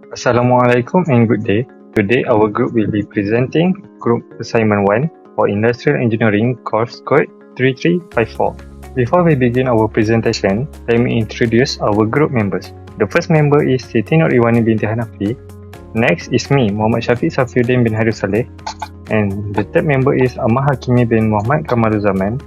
Assalamualaikum and good day. Today our group will be presenting Group Assignment 1 for Industrial Engineering course code 3354. Before we begin our presentation, let me introduce our group members. The first member is Siti Nur IWANI binti HANAFI. Next is me, Muhammad Syafiq SAFIUDDIN bin KHAIRUSSALIH. And the third member is Ahmad HAKIMIE bin Muhammad KAMARULZAMAN.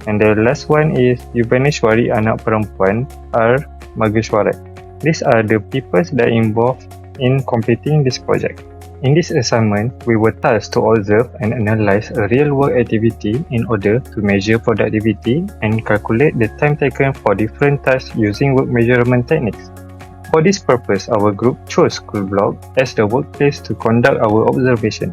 And the last one is Yubanishwari anak perempuan MAGASUARAN. These are the people that involved in completing this project. In this assignment, we were tasked to observe and analyze a real work activity in order to measure productivity and calculate the time taken for different tasks using work measurement techniques. For this purpose, our group chose school block as the workplace to conduct our observation.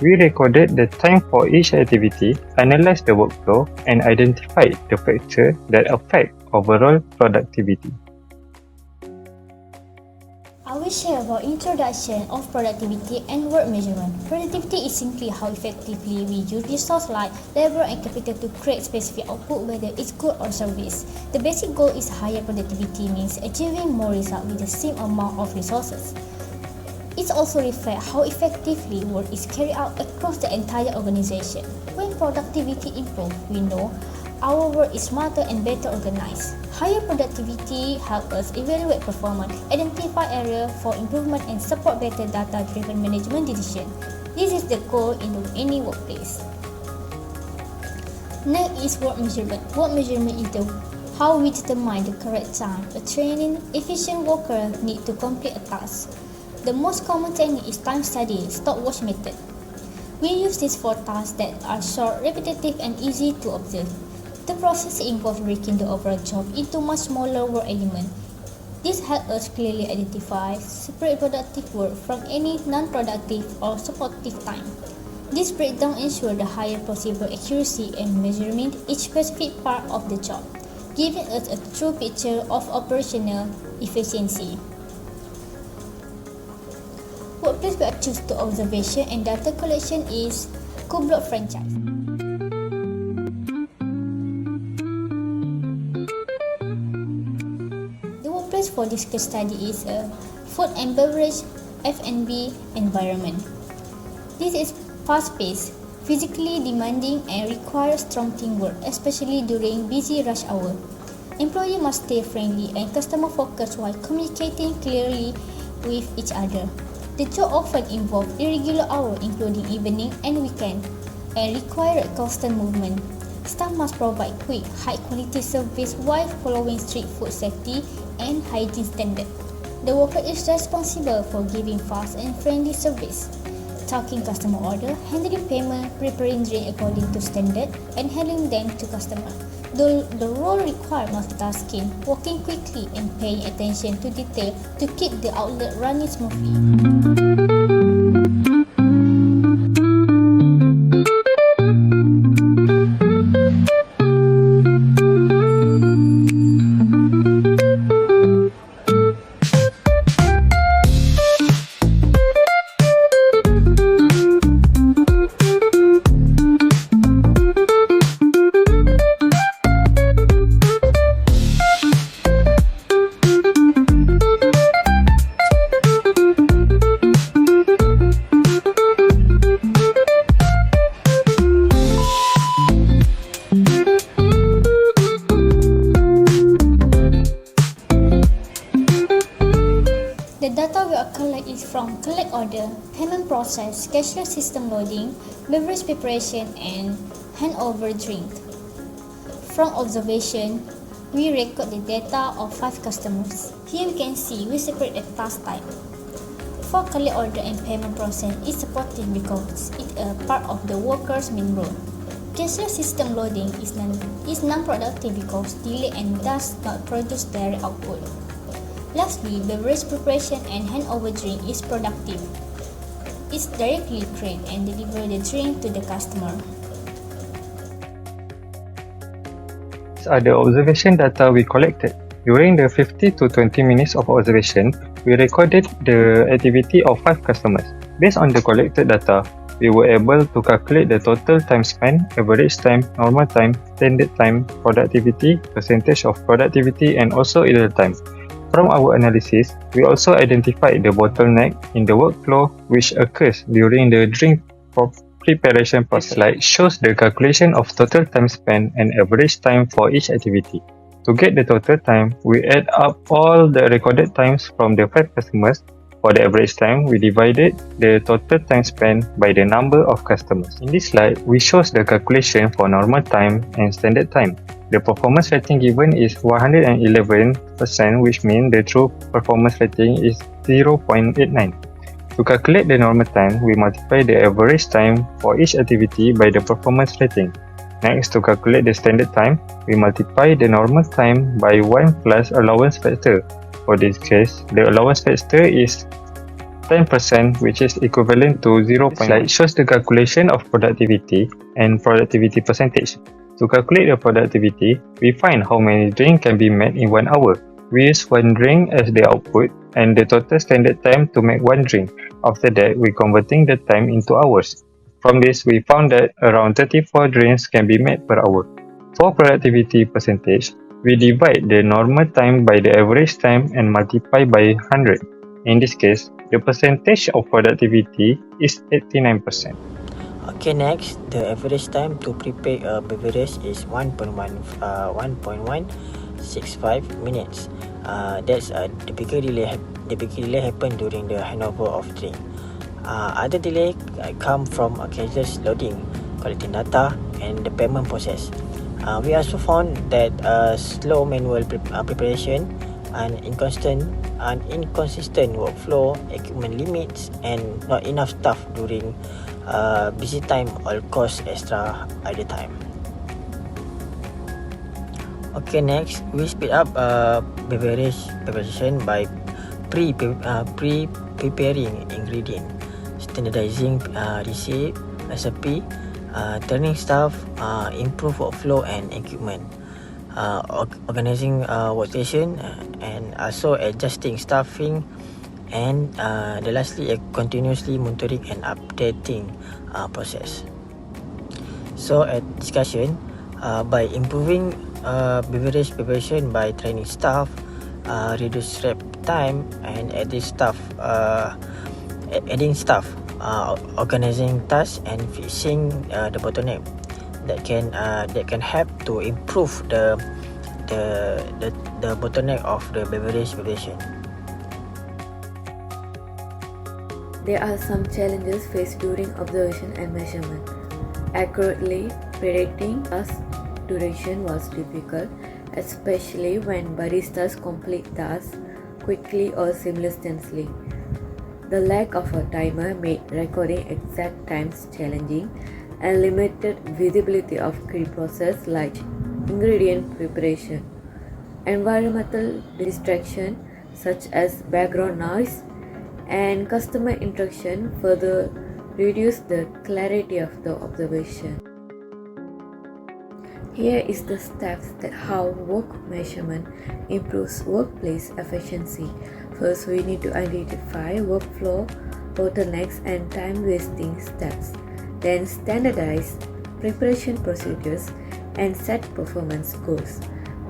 We recorded the time for each activity, analyzed the workflow, and identified the factors that affect overall productivity. I will share about introduction of productivity and work measurement. Productivity is simply how effectively we use resources like labor and capital to create specific output, whether it's good or service. The basic goal is higher productivity means achieving more results with the same amount of resources. It also reflects how effectively work is carried out across the entire organization. When productivity improves, we know our work is smarter and better organized. Higher productivity helps us evaluate performance, identify areas for improvement, and support better data-driven management decisions. This is the goal in any workplace. Next is work measurement. Work measurement is how we determine the correct time a training efficient worker needs to complete a task. The most common technique is time study, stopwatch method. We use this for tasks that are short, repetitive, and easy to observe. The process involves breaking the overall job into much smaller work elements. This helps us clearly identify separate productive work from any non-productive or supportive time. This breakdown ensures the highest possible accuracy in measuring each specific part of the job, giving us a true picture of operational efficiency. Workplace we choose to observation and data collection is co-block franchise. For this case study is a food and beverage F&B environment. This is fast-paced, physically demanding, and requires strong teamwork, especially during busy rush hour. Employees must stay friendly and customer-focused while communicating clearly with each other. The job often involves irregular hours, including evening and weekend, and require constant movement. Staff must provide quick, high-quality service while following strict food safety and hygiene standards. The worker is responsible for giving fast and friendly service, taking customer order, handling payment, preparing drink according to standard, and handling them to customer. The role requires multitasking, working quickly, and paying attention to detail to keep the outlet running smoothly. The data we collect is from collect order, payment process, cashier system loading, beverage preparation, and handover drink. From observation, we record the data of 5 customers. Here we can see we separate the task type. For collect order and payment process is supportive because it's a part of the worker's main role. Cashier system loading is non-productive because delay and does not produce direct output. Lastly, beverage preparation and handover drink is productive. It's directly create and deliver the drink to the customer. These are the observation data we collected. During the 50 to 20 minutes of observation, we recorded the activity of 5 customers. Based on the collected data, we were able to calculate the total time spent, average time, normal time, standard time, productivity, percentage of productivity, and also idle time. from our analysis, we also identified the bottleneck in the workflow which occurs during the drink preparation process. This slide shows the calculation of total time spent and average time for each activity. To get the total time, we add up all the recorded times from the 5 customers. For the average time, we divided the total time spent by the number of customers. In this slide, we show the calculation for normal time and standard time. The performance rating given is 111%, which means the true performance rating is 0.89. To calculate the normal time, we multiply the average time for each activity by the performance rating. Next, to calculate the standard time, we multiply the normal time by 1 plus allowance factor. For this case, the allowance factor is 10%, which is equivalent to 0.1. This slide shows the calculation of productivity and productivity percentage. To calculate the productivity, we find how many drinks can be made in 1 hour. We use 1 drink as the output and the total standard time to make 1 drink. After that, we converting the time into hours. From this, we found that around 34 drinks can be made per hour. For productivity percentage, we divide the normal time by the average time and multiply by 100. In this case, the percentage of productivity is 89%. Okay, next, the average time to prepare a beverage is 1.165 minutes. That's typically happen during the handover of drink. Other delay come from careless loading, collecting data, and the payment process. We also found that slow manual preparation, and inconsistent workflow, equipment limits, and not enough staff during busy time all cause extra idle time. Okay, next, we speed up beverage preparation by preparing ingredient, standardizing recipe, training staff, improve workflow and equipment, organizing workstation, and also adjusting staffing, and lastly, continuously monitoring and updating process. So at discussion, by improving beverage preparation by training staff, reduce prep time, and adding staff, organizing tasks, and fixing the bottleneck that can help to improve the bottleneck of the beverage preparation. There are some challenges faced during observation and measurement. Accurately predicting task duration was difficult, especially when baristas complete tasks quickly or simultaneously. The lack of a timer made recording exact times challenging, and limited visibility of key process like ingredient preparation. Environmental distraction such as background noise and customer interaction further reduce the clarity of the observation. Here is the steps that how work measurement improves workplace efficiency. First, we need to identify workflow bottlenecks and time-wasting steps. Then standardize preparation procedures and set performance goals.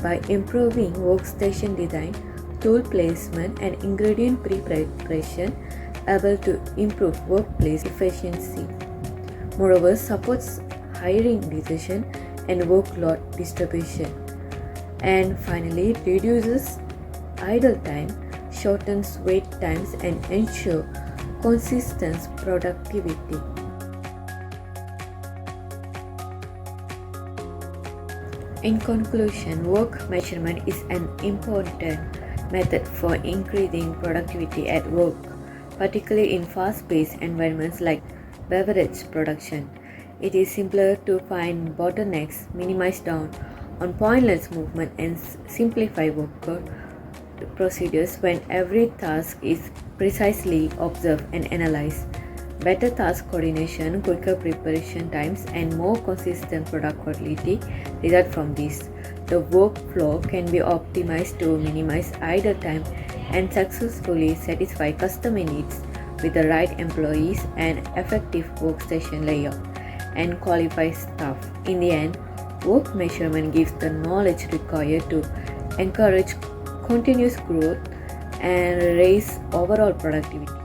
By improving workstation design, tool placement, and ingredient preparation, able to improve workplace efficiency. Moreover, supports hiring decision and workload distribution. And finally, reduces idle time, shortens wait times, and ensure consistent productivity. In conclusion, work measurement is an important method for increasing productivity at work, particularly in fast-paced environments like beverage production. It is simpler to find bottlenecks, minimize down on pointless movement, and simplify work procedures when every task is precisely observed and analyzed. Better task coordination, quicker preparation times, and more consistent product quality result from this. The workflow can be optimized to minimize idle time and successfully satisfy customer needs with the right employees and effective workstation layout and qualified staff. In the end, work measurement gives the knowledge required to encourage continuous growth, and raise overall productivity.